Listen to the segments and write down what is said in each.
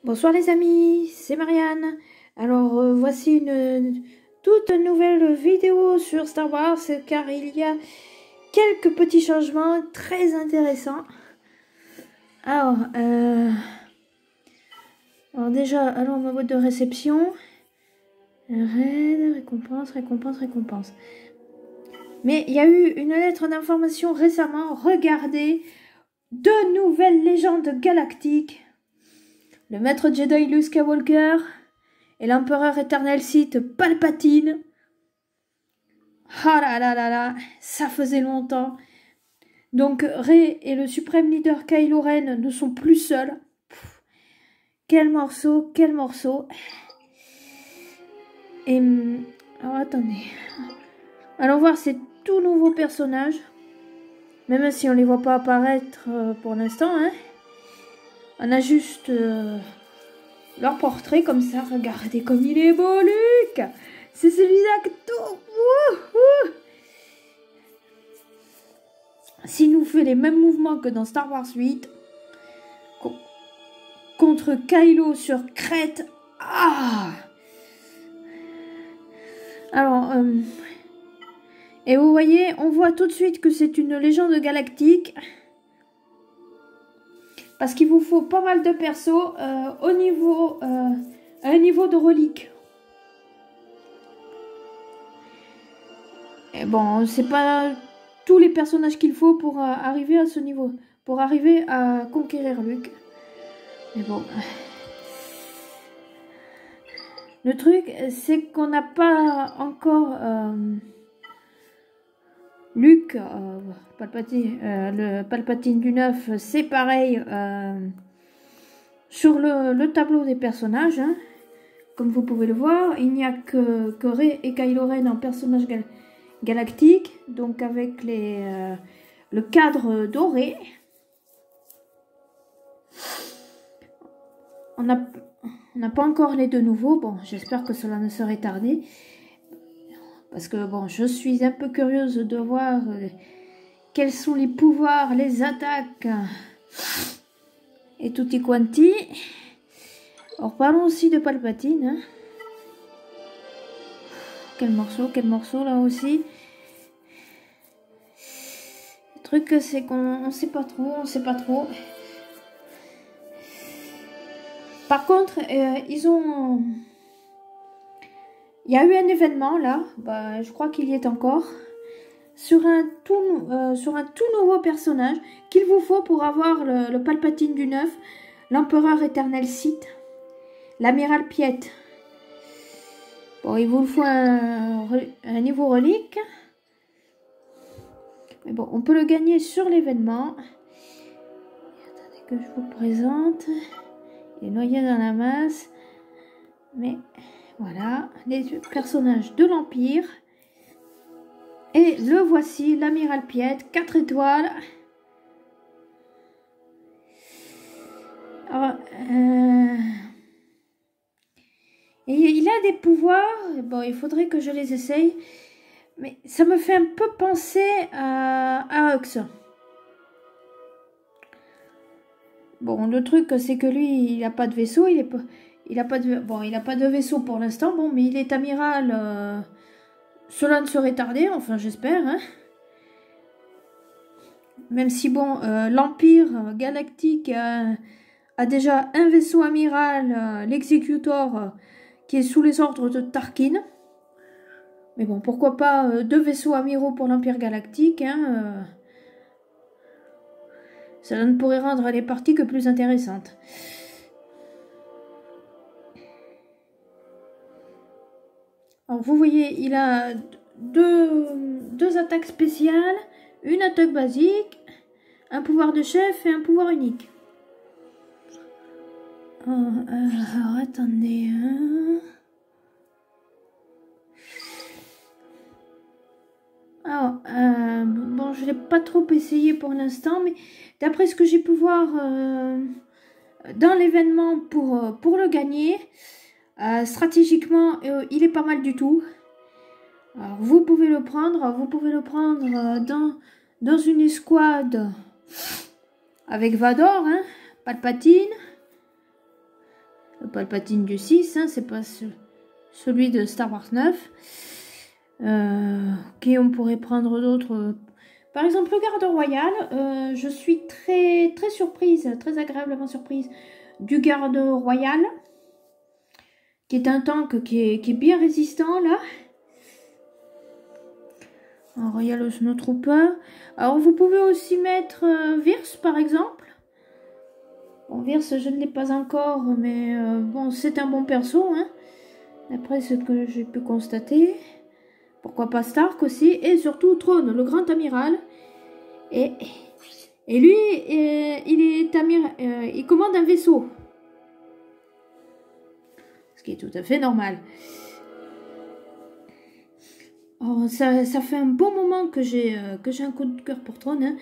Bonsoir les amis, c'est Marianne. Alors voici une toute nouvelle vidéo sur Star Wars car il y a quelques petits changements très intéressants. Alors, déjà, allons à ma boîte de réception. Raid, récompense, récompense, récompense. Mais il y a eu une lettre d'information récemment. Regardez, deux nouvelles légendes galactiques. Le maître Jedi Luke Skywalker et l'empereur éternel Sith Palpatine. Ah là là là là, ça faisait longtemps. Donc Rey et le suprême leader Kylo Ren ne sont plus seuls. Pff, quel morceau, quel morceau. Et alors attendez. Allons voir ces tout nouveaux personnages. Même si on les voit pas apparaître pour l'instant, hein. On a juste leur portrait comme ça. Regardez comme il est beau, Luke. C'est celui d'Acto. S'il nous fait les mêmes mouvements que dans Star Wars 8 contre Kylo sur Crête. Ah. Alors, et vous voyez, on voit tout de suite que c'est une légende galactique. Parce qu'il vous faut pas mal de persos à un niveau de relique. Et bon, c'est pas tous les personnages qu'il faut pour arriver à ce niveau. Pour arriver à conquérir Luke. Mais bon. Le truc, c'est qu'on n'a pas encore Luke, Palpatine, le Palpatine du 9, c'est pareil sur le tableau des personnages. Hein. Comme vous pouvez le voir, il n'y a que Rey et Kylo Ren en personnages galactiques, donc avec le cadre doré. On n'a pas encore les deux nouveaux. Bon, j'espère que cela ne serait tardé. Parce que, bon, je suis un peu curieuse de voir quels sont les pouvoirs, les attaques et tutti quanti. Alors, parlons aussi de Palpatine. Hein. Quel morceau là aussi. Le truc, c'est qu'on sait pas trop. Par contre, il y a eu un événement là, je crois qu'il y est encore, sur un tout nouveau personnage qu'il vous faut pour avoir le Palpatine du 9, l'empereur éternel Sith, l'amiral Piet. Bon, il vous faut un niveau relique. Mais bon, on peut le gagner sur l'événement. Attendez que je vous le présente. Il est noyé dans la masse. Mais voilà, les personnages de l'Empire. Et le voici, l'amiral Piet, 4 étoiles. Alors, et il a des pouvoirs. Bon, il faudrait que je les essaye. Mais ça me fait un peu penser à Hux. Bon, le truc, c'est que lui, il n'a pas de vaisseau. Il n'a pas de vaisseau pour l'instant. Bon, mais il est amiral. Cela ne serait tardé, enfin, j'espère. Hein. Même si, bon, l'Empire galactique a déjà un vaisseau amiral, l'Executor, qui est sous les ordres de Tarkin. Mais bon, pourquoi pas deux vaisseaux amiraux pour l'Empire galactique, hein, cela ne pourrait rendre les parties que plus intéressantes. Alors, vous voyez, il a deux attaques spéciales, une attaque basique, un pouvoir de chef et un pouvoir unique. Alors, attendez. Hein. Alors, bon, je ne l'ai pas trop essayé pour l'instant, mais d'après ce que j'ai pu voir dans l'événement pour le gagner, stratégiquement, il est pas mal du tout. Alors, vous pouvez le prendre dans une escouade avec Vador, hein, Palpatine, Palpatine du 6, hein, c'est pas celui de Star Wars 9. Qui on pourrait prendre d'autres. Par exemple, le garde royal. Je suis très surprise, très agréablement surprise du garde royal, qui est un tank qui est bien résistant là. Un Royal Snowtrooper. Alors vous pouvez aussi mettre Virce par exemple. Bon, Virce je ne l'ai pas encore, mais bon, c'est un bon perso, hein, d'après ce que j'ai pu constater. Pourquoi pas Stark aussi, et surtout Throne, le grand amiral. Et lui, il commande un vaisseau. Ce qui est tout à fait normal. Oh, ça fait un bon moment que j'ai un coup de cœur pour Throne. Hein.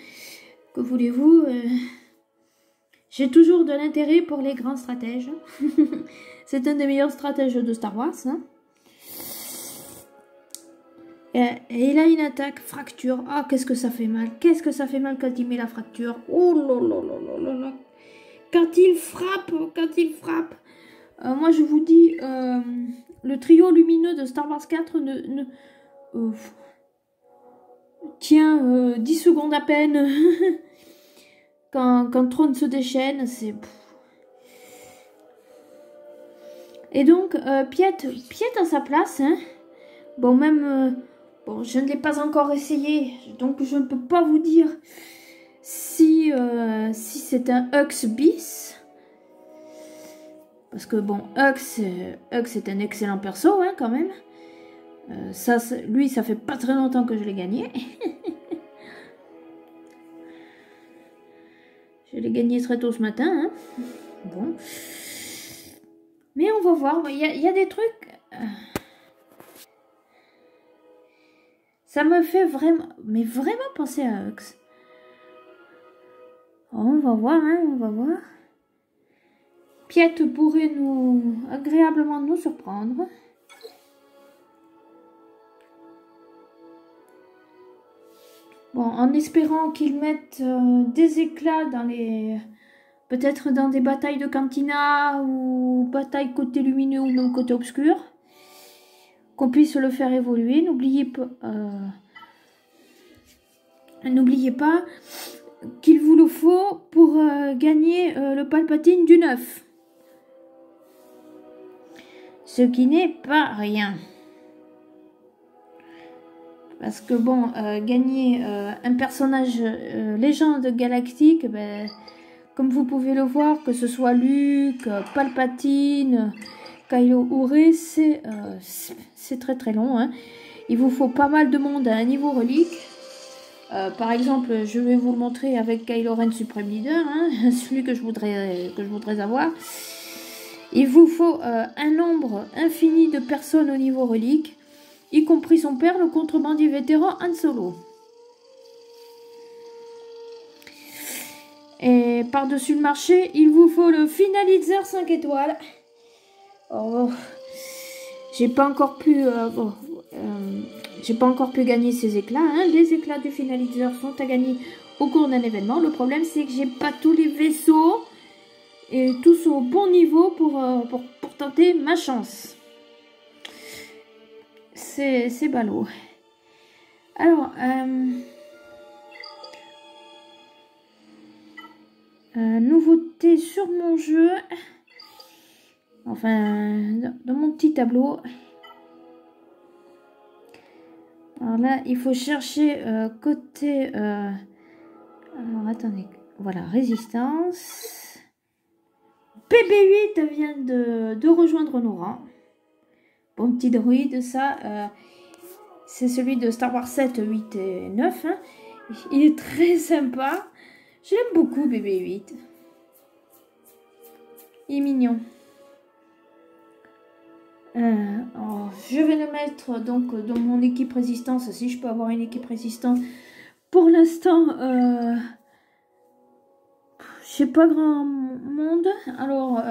Que voulez-vous j'ai toujours de l'intérêt pour les grands stratèges. C'est un des meilleurs stratèges de Star Wars. Hein. Et il a une attaque fracture. Ah, qu'est-ce que ça fait mal. Qu'est-ce que ça fait mal quand il met la fracture. Oh là là là là là là. Quand il frappe. Moi, je vous dis, le trio lumineux de Star Wars 4 tient 10 secondes à peine. Quand Throne se déchaîne, c'est... Et donc, Piet à sa place, hein. Bon, même... bon, je ne l'ai pas encore essayé, donc je ne peux pas vous dire si c'est un Hux bis. Parce que, bon, Hux est un excellent perso, hein, quand même. Lui, ça fait pas très longtemps que je l'ai gagné. Je l'ai gagné très tôt ce matin, hein. Bon. Mais on va voir, il y a des trucs... Ça me fait vraiment penser à Hux. On va voir, hein, on va voir. Piet pourrait agréablement nous surprendre. Bon, en espérant qu'ils mettent des éclats dans les... Peut-être dans des batailles de Cantina ou batailles côté lumineux ou même côté obscur. Qu'on puisse le faire évoluer. N'oubliez pas qu'il vous le faut pour gagner le Palpatine du 9. Ce qui n'est pas rien. Parce que bon, gagner un personnage légende galactique, ben, comme vous pouvez le voir, que ce soit Luke, Palpatine, Kylo ou Rey, c'est très très long. Hein. Il vous faut pas mal de monde à un niveau relique. Par exemple, je vais vous le montrer avec Kylo Ren Supreme Leader, hein, celui que je voudrais avoir. Il vous faut un nombre infini de personnes au niveau relique, y compris son père, le contrebandier vétéran Han Solo. Et par-dessus le marché, il vous faut le Finalizer 5 étoiles. Oh, j'ai pas encore pu gagner ces éclats. Hein. Les éclats du Finalizer sont à gagner au cours d'un événement. Le problème, c'est que j'ai pas tous les vaisseaux et tous au bon niveau pour tenter ma chance. C'est ballot. Alors, nouveauté sur mon jeu. Enfin, dans mon petit tableau. Alors là, il faut chercher côté... alors, attendez. Voilà, résistance. PB8 vient de rejoindre nos rangs. Bon petit droïde, ça. C'est celui de Star Wars 7, 8 et 9. Hein. Il est très sympa. Je l'aime beaucoup, BB8. Il est mignon. Je vais le mettre donc dans mon équipe résistance, si je peux avoir une équipe résistante. Pour l'instant, j'ai pas grand monde. Alors,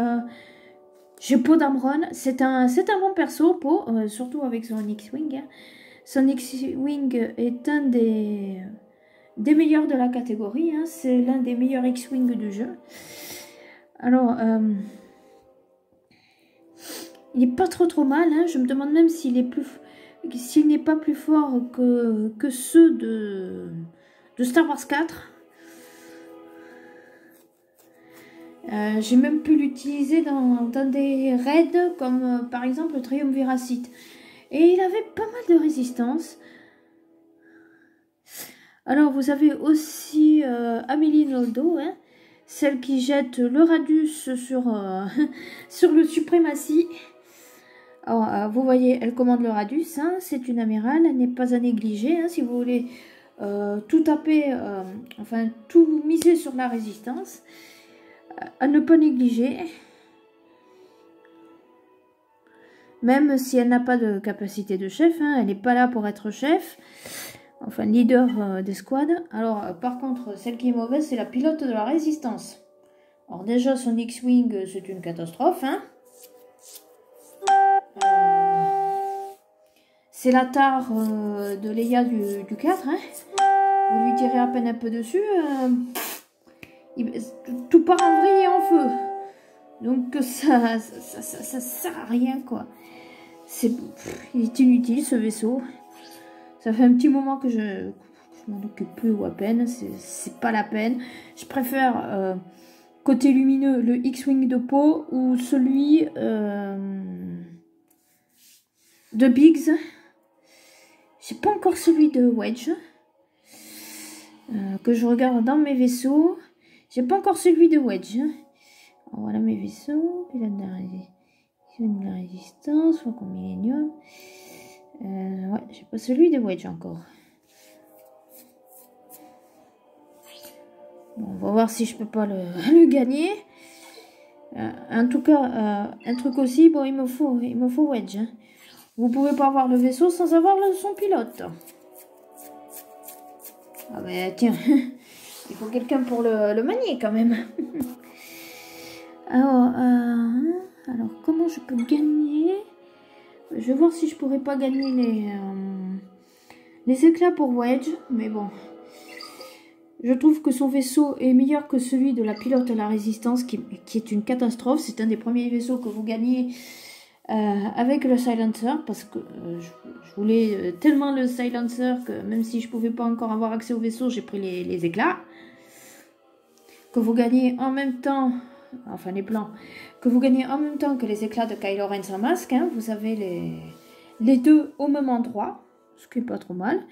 j'ai Poe Dameron. C'est un bon perso, Poe, surtout avec son X-Wing. Hein. Son X-Wing est un des meilleurs de la catégorie. Hein. C'est l'un des meilleurs X-Wing du jeu. Alors, Il n'est pas trop mal, hein. Je me demande même s'il n'est pas plus fort que ceux de Star Wars 4. J'ai même pu l'utiliser dans des raids comme par exemple le Triumviracite. Et il avait pas mal de résistance. Alors vous avez aussi Amélie Noldo, hein, celle qui jette le Radius sur, sur le Suprématie. Alors vous voyez, elle commande le Radius, hein, c'est une amérale, elle n'est pas à négliger, hein, si vous voulez tout taper, enfin tout miser sur la résistance. À ne pas négliger, même si elle n'a pas de capacité de chef, hein, elle n'est pas là pour être chef, enfin leader d'escouade. Alors par contre, celle qui est mauvaise, c'est la pilote de la résistance. Alors déjà, son X-Wing, c'est une catastrophe, hein. C'est la tare de Leia du 4, hein. Vous lui tirez à peine un peu dessus, tout part en vrille et en feu. Donc ça sert à rien, quoi. Il est inutile, ce vaisseau. Ça fait un petit moment que je m'en occupe peu ou à peine. C'est pas la peine. Je préfère côté lumineux le X-Wing de Poe ou celui de Biggs. J'ai pas encore celui de Wedge que je regarde dans mes vaisseaux. J'ai pas encore celui de Wedge. Alors, voilà mes vaisseaux. Pilote de la résistance. Faucon Millennium. Ouais, j'ai pas celui de Wedge encore. Bon, on va voir si je peux pas le gagner. En tout cas, un truc aussi, bon, il me faut Wedge. Hein. Vous pouvez pas avoir le vaisseau sans avoir son pilote. Ah ben tiens, il faut quelqu'un pour le manier quand même. Alors, comment je peux gagner? Je vais voir si je pourrais pas gagner les éclats pour Wedge, mais bon. Je trouve que son vaisseau est meilleur que celui de la pilote à la résistance, qui est une catastrophe. C'est un des premiers vaisseaux que vous gagnez avec le Silencer, parce que je voulais tellement le Silencer que même si je pouvais pas encore avoir accès au vaisseau, j'ai pris les éclats. Que vous gagnez en même temps, enfin les plans, que vous gagnez en même temps que les éclats de Kylo Ren sans masque, hein, vous avez les deux au même endroit, ce qui est pas trop mal.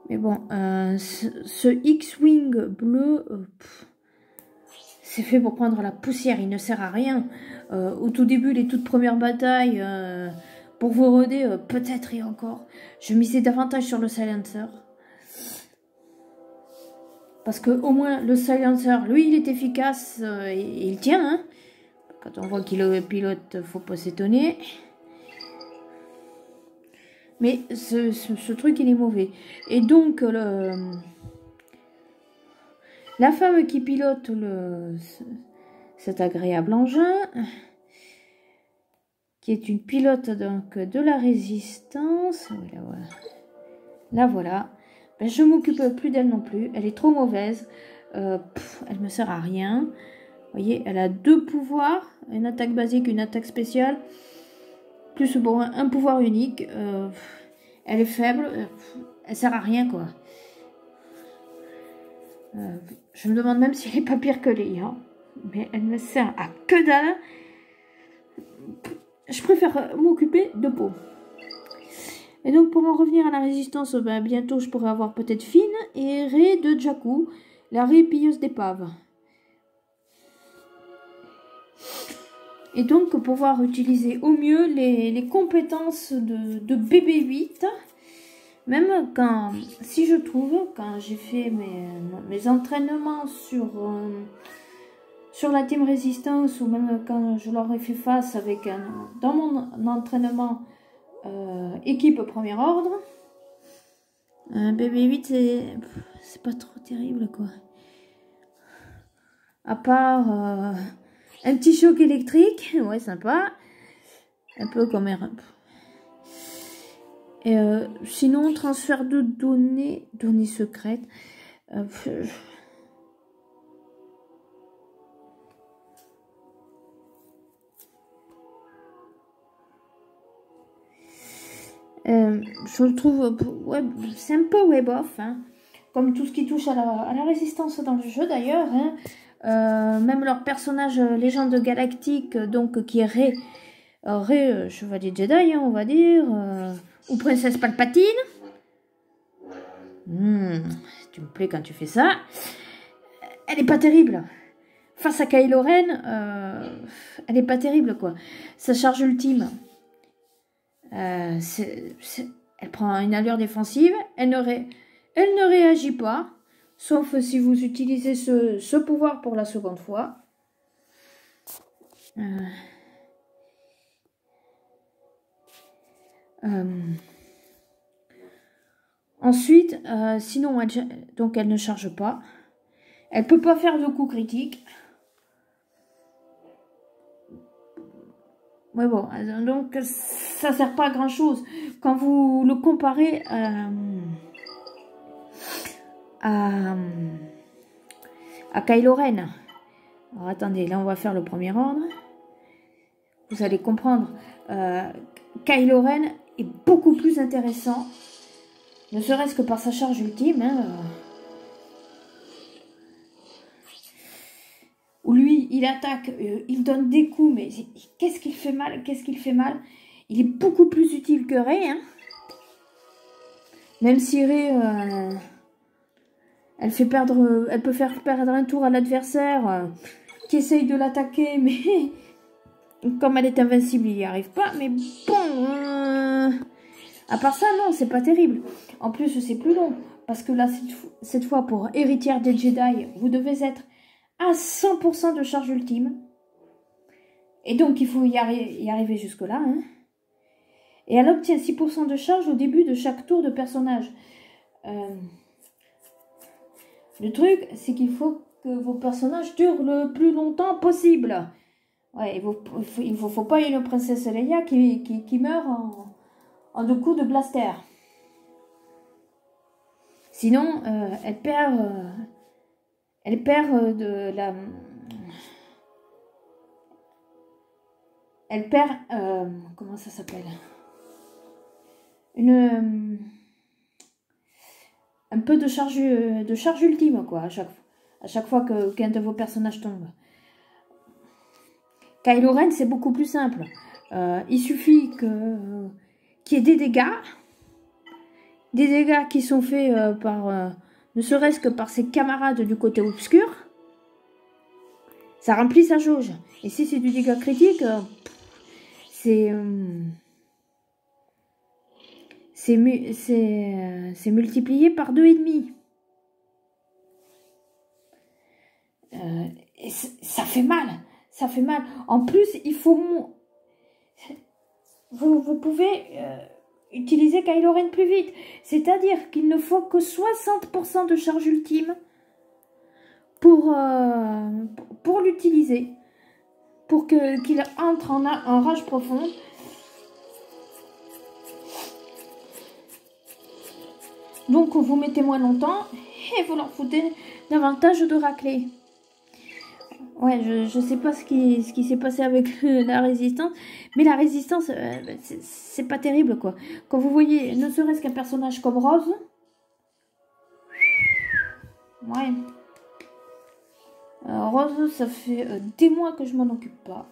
Mais bon, ce X-Wing bleu, c'est fait pour prendre la poussière, il ne sert à rien. Au tout début, les toutes premières batailles, pour vous roder, peut-être et encore. Je misais davantage sur le Silencer. Parce que au moins, le Silencer, lui, il est efficace et il tient. Hein. Quand on voit qu'il est pilote, faut pas s'étonner. Mais ce truc, il est mauvais. Et donc, la femme qui pilote cet agréable engin, qui est une pilote donc de la résistance, là voilà, ben, je m'occupe plus d'elle non plus, elle est trop mauvaise, elle me sert à rien. Vous voyez, elle a deux pouvoirs, une attaque basique, une attaque spéciale, plus bon, un pouvoir unique. Elle est faible, elle sert à rien, quoi. Je me demande même si elle n'est pas pire que Leia, mais elle me sert à que dalle. Je préfère m'occuper de Poe. Et donc pour en revenir à la résistance, ben, bientôt je pourrai avoir peut-être Finn et Rey de Jakku, la Rey pilleuse d'épave. Et donc pouvoir utiliser au mieux les compétences de BB-8. Même quand, si je trouve, quand j'ai fait mes entraînements sur la team résistance, ou même quand je leur ai fait face avec dans mon entraînement équipe premier ordre, un BB-8 c'est pas trop terrible, quoi. À part un petit choc électrique, ouais, sympa, un peu comme sinon, transfert de données secrètes. je le trouve, ouais, c'est un peu web-off, hein, comme tout ce qui touche à la résistance dans le jeu d'ailleurs. Hein. Même leur personnage légende galactique, donc qui est chevalier Jedi, hein, on va dire, ou princesse Palpatine. Tu me plais quand tu fais ça. Elle est pas terrible. Face à Kylo Ren, elle est pas terrible, quoi. Sa charge ultime, elle prend une allure défensive, elle ne réagit pas, sauf si vous utilisez ce pouvoir pour la seconde fois. Ensuite, sinon, elle ne charge pas. Elle peut pas faire de coups critiques. Ouais, bon, donc ça sert pas à grand chose. Quand vous le comparez à Kylo Ren. Alors attendez, là on va faire le premier ordre. Vous allez comprendre. Kylo Ren est beaucoup plus intéressant. Ne serait-ce que par sa charge ultime. Hein, où lui, il attaque, il donne des coups, mais qu'est-ce qu'il fait mal, qu'est-ce qu'il fait mal. Il est beaucoup plus utile que Rey. Hein. Même si Rey, elle peut faire perdre un tour à l'adversaire qui essaye de l'attaquer, mais comme elle est invincible, il n'y arrive pas. Mais bon, à part ça, non, c'est pas terrible. En plus, c'est plus long, parce que là, cette fois, pour héritière des Jedi, vous devez être à 100% de charge ultime. Et donc, il faut y arriver jusque-là. Hein. Et elle obtient 6% de charge au début de chaque tour de personnage. Le truc, c'est qu'il faut que vos personnages durent le plus longtemps possible. Ouais, il faut pas une princesse Leia qui meurt en 2 coups de blaster. Sinon, elle perd de la... Elle perd... comment ça s'appelle? Un peu de charge ultime, quoi, à chaque fois qu'un de vos personnages tombe. Kylo Ren, c'est beaucoup plus simple. Il suffit qu'il y ait des dégâts qui sont faits par... ne serait-ce que par ses camarades du côté obscur. Ça remplit sa jauge. Et si c'est du dégât critique, c'est multiplié par 2,5. Et ça fait mal. Ça fait mal. En plus, il faut... Vous pouvez utiliser Kylo Ren plus vite. C'est-à-dire qu'il ne faut que 60% de charge ultime pour l'utiliser. Pour qu'il entre en rage profonde. Donc, vous mettez moins longtemps et vous leur foutez davantage de raclée. Ouais, je sais pas ce qui s'est passé avec la résistance, mais la résistance, c'est pas terrible, quoi. Quand vous voyez, ne serait-ce qu'un personnage comme Rose, ouais. Rose, ça fait des mois que je m'en occupe pas.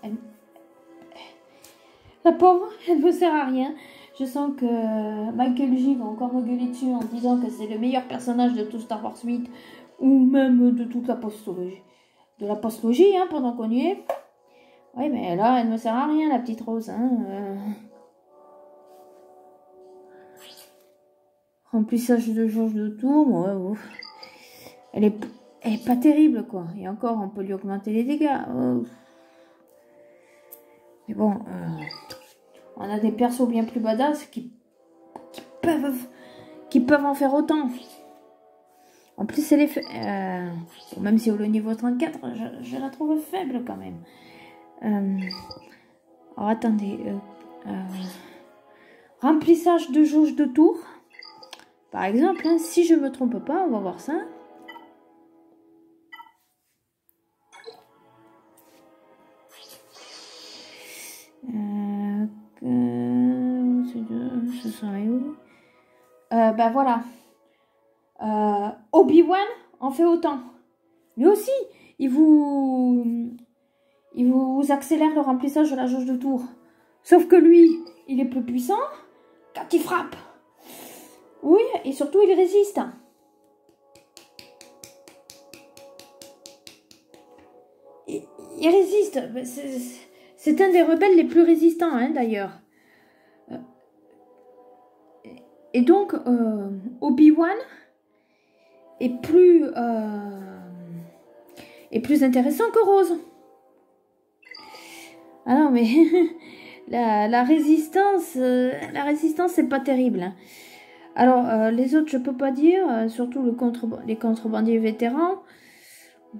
La pauvre, elle me sert à rien. Je sens que Michael J va encore me gueuler dessus en disant que c'est le meilleur personnage de tout Star Wars 8 ou même de toute la postologie. De la postlogie, hein, pendant qu'on y est. Oui, mais là, elle ne me sert à rien, la petite Rose. Hein, Remplissage de jauge de tour, ouais, ouf. Elle est pas terrible, quoi. Et encore, on peut lui augmenter les dégâts. Ouf. Mais bon, on a des persos bien plus badass qui peuvent en faire autant. En plus, elle est même si au niveau 34, je la trouve faible quand même. Alors attendez. Remplissage de jauge de tour. Par exemple, hein, si je ne me trompe pas, on va voir ça. Ce serait où? ben voilà. Obi-Wan en fait autant. Lui aussi, il vous accélère le remplissage de la jauge de tour. Sauf que lui, il est plus puissant quand il frappe. Oui, et surtout, il résiste. Il résiste. C'est un des rebelles les plus résistants, hein, d'ailleurs. Et donc, Obi-Wan est plus intéressant que Rose. Ah non, mais la résistance, c'est pas terrible. Hein. Alors, les autres, je peux pas dire, surtout les contrebandiers vétérans.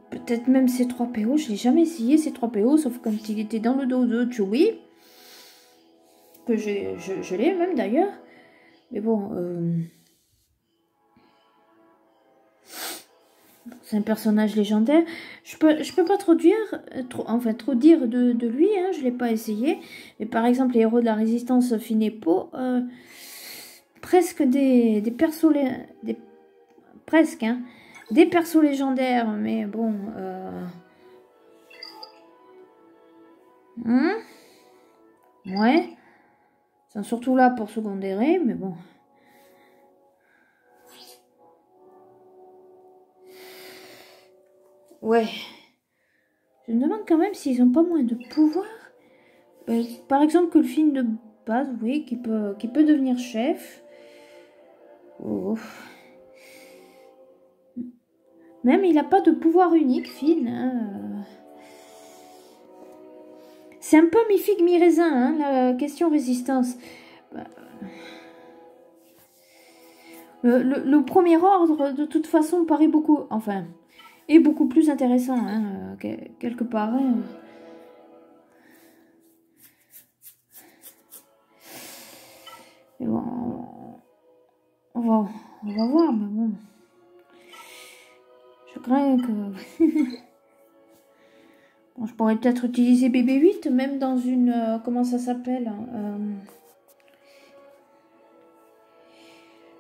Peut-être même C3PO, je l'ai jamais essayé C3PO, sauf quand il était dans le dos de Chewie. Que je l'ai même d'ailleurs. Mais bon, c'est un personnage légendaire. Je peux pas trop dire de lui, hein, je l'ai pas essayé. Mais par exemple, les héros de la résistance Finepo, presque des persos presque, hein, des persos légendaires, mais bon. Ouais. Ils sont surtout là pour secondérer, mais bon. Ouais. Je me demande quand même s'ils n'ont pas moins de pouvoir. Par exemple, que le film de base, oui, qui peut devenir chef. Oh. Même, il n'a pas de pouvoir unique, Finn. Hein. C'est un peu mi-figue, mi-raisin, hein, la question résistance. Le premier ordre, de toute façon, paraît beaucoup... Enfin, est beaucoup plus intéressant, hein, quelque part. Hein. Et bon, on va voir, mais bon... Je crains que... Bon, je pourrais peut-être utiliser BB-8, même dans une... comment ça s'appelle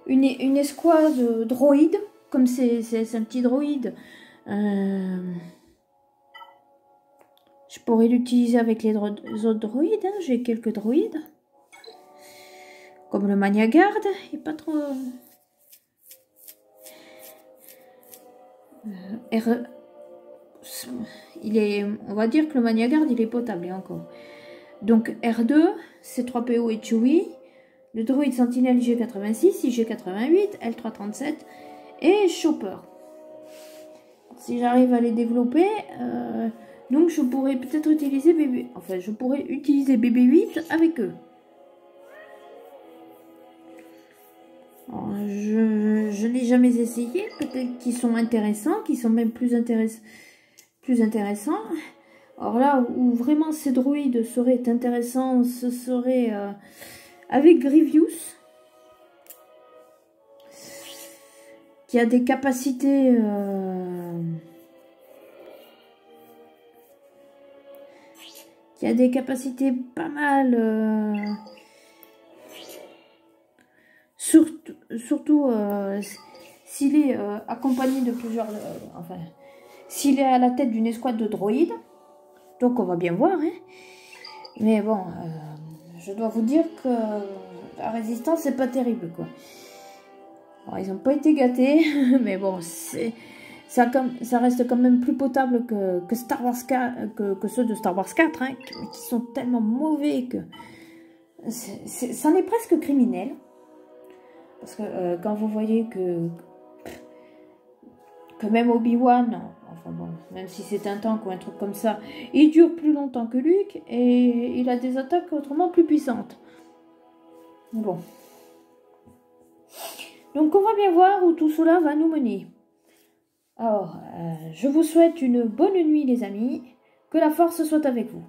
une escouade droïde, comme c'est un petit droïde. Je pourrais l'utiliser avec les autres droïdes. Hein. J'ai quelques droïdes. Comme le Maniagarde. Il n'est pas trop... on va dire que le Maniagarde, il est potable et encore. Donc R2, C3PO et Chewie. Le droïde Sentinelle IG-86, IG-88, L337 et Chopper. Si j'arrive à les développer, donc je pourrais peut-être utiliser BB8 avec eux. Alors, je n'ai jamais essayé, peut-être qu'ils sont intéressants, qu'ils sont même plus intéressants. Alors là où vraiment ces droïdes seraient intéressants, ce serait avec Grievous, qui a des capacités pas mal, surtout s'il est accompagné de plusieurs, enfin, s'il est à la tête d'une escouade de droïdes, donc on va bien voir, hein. Mais bon, je dois vous dire que la résistance, c'est pas terrible, quoi. Alors, ils n'ont pas été gâtés, mais bon, ça reste quand même plus potable que Star Wars 4, que ceux de Star Wars 4, hein, qui sont tellement mauvais que c'en est presque criminel. Parce que quand vous voyez que même Obi-Wan, enfin bon, même si c'est un tank ou un truc comme ça, il dure plus longtemps que Luke et il a des attaques autrement plus puissantes. Bon. Donc on va bien voir où tout cela va nous mener. Alors, je vous souhaite une bonne nuit les amis, que la force soit avec vous.